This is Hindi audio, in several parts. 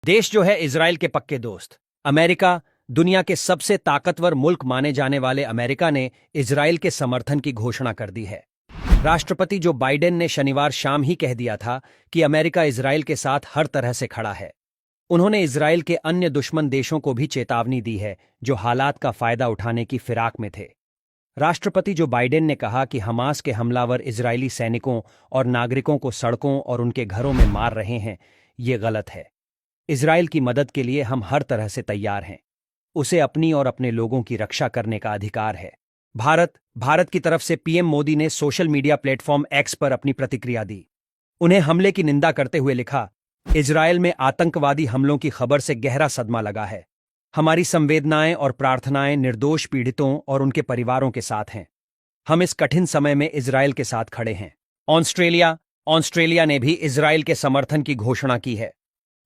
देश जो है इजराइल के पक्के दोस्त अमेरिका, दुनिया के सबसे ताकतवर मुल्क माने जाने वाले अमेरिका ने इजराइल के समर्थन की घोषणा कर दी है। राष्ट्रपति जो बाइडेन ने शनिवार शाम ही कह दिया था कि अमेरिका इजराइल के साथ हर तरह से खड़ा है। उन्होंने इजराइल के अन्य दुश्मन देशों को भी चेतावनी दी है जो हालात का फायदा उठाने की फिराक में थे। राष्ट्रपति जो बाइडेन ने कहा कि हमास के हमलावर इजरायली सैनिकों और नागरिकों को सड़कों और उनके घरों में मार रहे हैं, ये गलत है। इजराइल की मदद के लिए हम हर तरह से तैयार हैं। उसे अपनी और अपने लोगों की रक्षा करने का अधिकार है। भारत की तरफ से पीएम मोदी ने सोशल मीडिया प्लेटफॉर्म एक्स पर अपनी प्रतिक्रिया दी। उन्हें हमले की निंदा करते हुए लिखा, इजरायल में आतंकवादी हमलों की खबर से गहरा सदमा लगा है। हमारी संवेदनाएं और प्रार्थनाएं निर्दोष पीड़ितों और उनके परिवारों के साथ हैं। हम इस कठिन समय में इजरायल के साथ खड़े हैं। ऑस्ट्रेलिया ने भी इजरायल के समर्थन की घोषणा की है।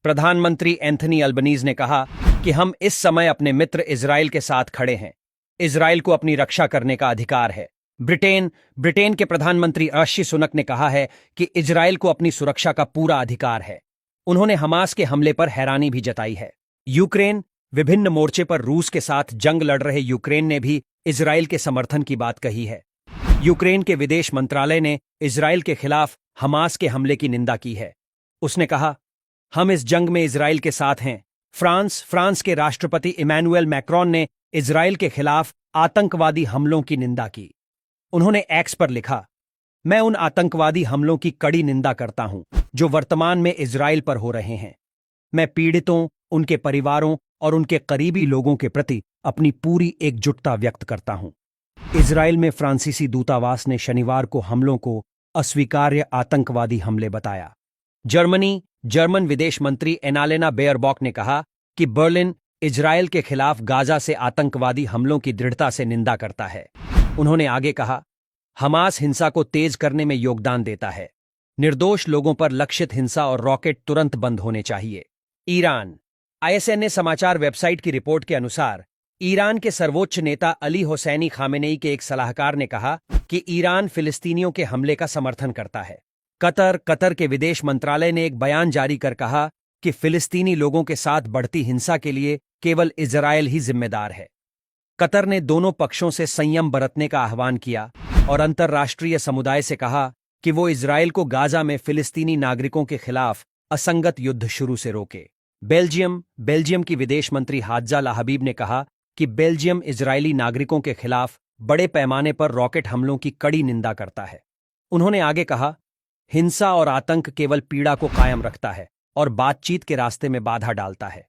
प्रधानमंत्री एंथनी अल्बनीज ने कहा कि हम इस समय अपने मित्र इजरायल के साथ खड़े हैं। इजरायल को अपनी रक्षा करने का अधिकार है। ब्रिटेन के प्रधानमंत्री ऋषि सुनक ने कहा है कि इजरायल को अपनी सुरक्षा का पूरा अधिकार है। उन्होंने हमास के हमले पर हैरानी भी जताई है। यूक्रेन, विभिन्न मोर्चे पर रूस के साथ जंग लड़ रहे यूक्रेन ने भी इजरायल के समर्थन की बात कही है। यूक्रेन के विदेश मंत्रालय ने इजरायल के खिलाफ हमास के हमले की निंदा की है। उसने कहा, हम इस जंग में इजरायल के साथ हैं। फ्रांस के राष्ट्रपति इमैनुएल मैक्रोन ने इजरायल के खिलाफ आतंकवादी हमलों की निंदा की। उन्होंने एक्स पर लिखा, मैं उन आतंकवादी हमलों की कड़ी निंदा करता हूं जो वर्तमान में इजरायल पर हो रहे हैं। मैं पीड़ितों, उनके परिवारों और उनके करीबी लोगों के प्रति अपनी पूरी एकजुटता व्यक्त करता हूं। इजरायल में फ्रांसीसी दूतावास ने शनिवार को हमलों को अस्वीकार्य आतंकवादी हमले बताया। जर्मन विदेश मंत्री एनालेना बेयरबॉक ने कहा कि बर्लिन इजरायल के खिलाफ गाजा से आतंकवादी हमलों की दृढ़ता से निंदा करता है। उन्होंने आगे कहा, हमास हिंसा को तेज करने में योगदान देता है। निर्दोष लोगों पर लक्षित हिंसा और रॉकेट तुरंत बंद होने चाहिए। ईरान, आईएसएन समाचार वेबसाइट की रिपोर्ट के अनुसार ईरान के सर्वोच्च नेता अली हुसैनी खामेनेई के एक सलाहकार ने कहा कि ईरान फिलिस्तीनियों के हमले का समर्थन करता है। कतर के विदेश मंत्रालय ने एक बयान जारी कर कहा कि फिलिस्तीनी लोगों के साथ बढ़ती हिंसा के लिए केवल इजरायल ही जिम्मेदार है। कतर ने दोनों पक्षों से संयम बरतने का आह्वान किया और अंतर्राष्ट्रीय समुदाय से कहा कि वो इजरायल को गाजा में फिलिस्तीनी नागरिकों के खिलाफ असंगत युद्ध शुरू से रोके। बेल्जियम की विदेश मंत्री हाजा लाहबीब ने कहा कि बेल्जियम इजरायली नागरिकों के खिलाफ बड़े पैमाने पर रॉकेट हमलों की कड़ी निंदा करता है। उन्होंने आगे कहा, हिंसा और आतंक केवल पीड़ा को कायम रखता है और बातचीत के रास्ते में बाधा डालता है।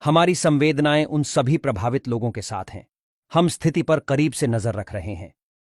हमारी संवेदनाएं उन सभी प्रभावित लोगों के साथ हैं। हम स्थिति पर करीब से नजर रख रहे हैं।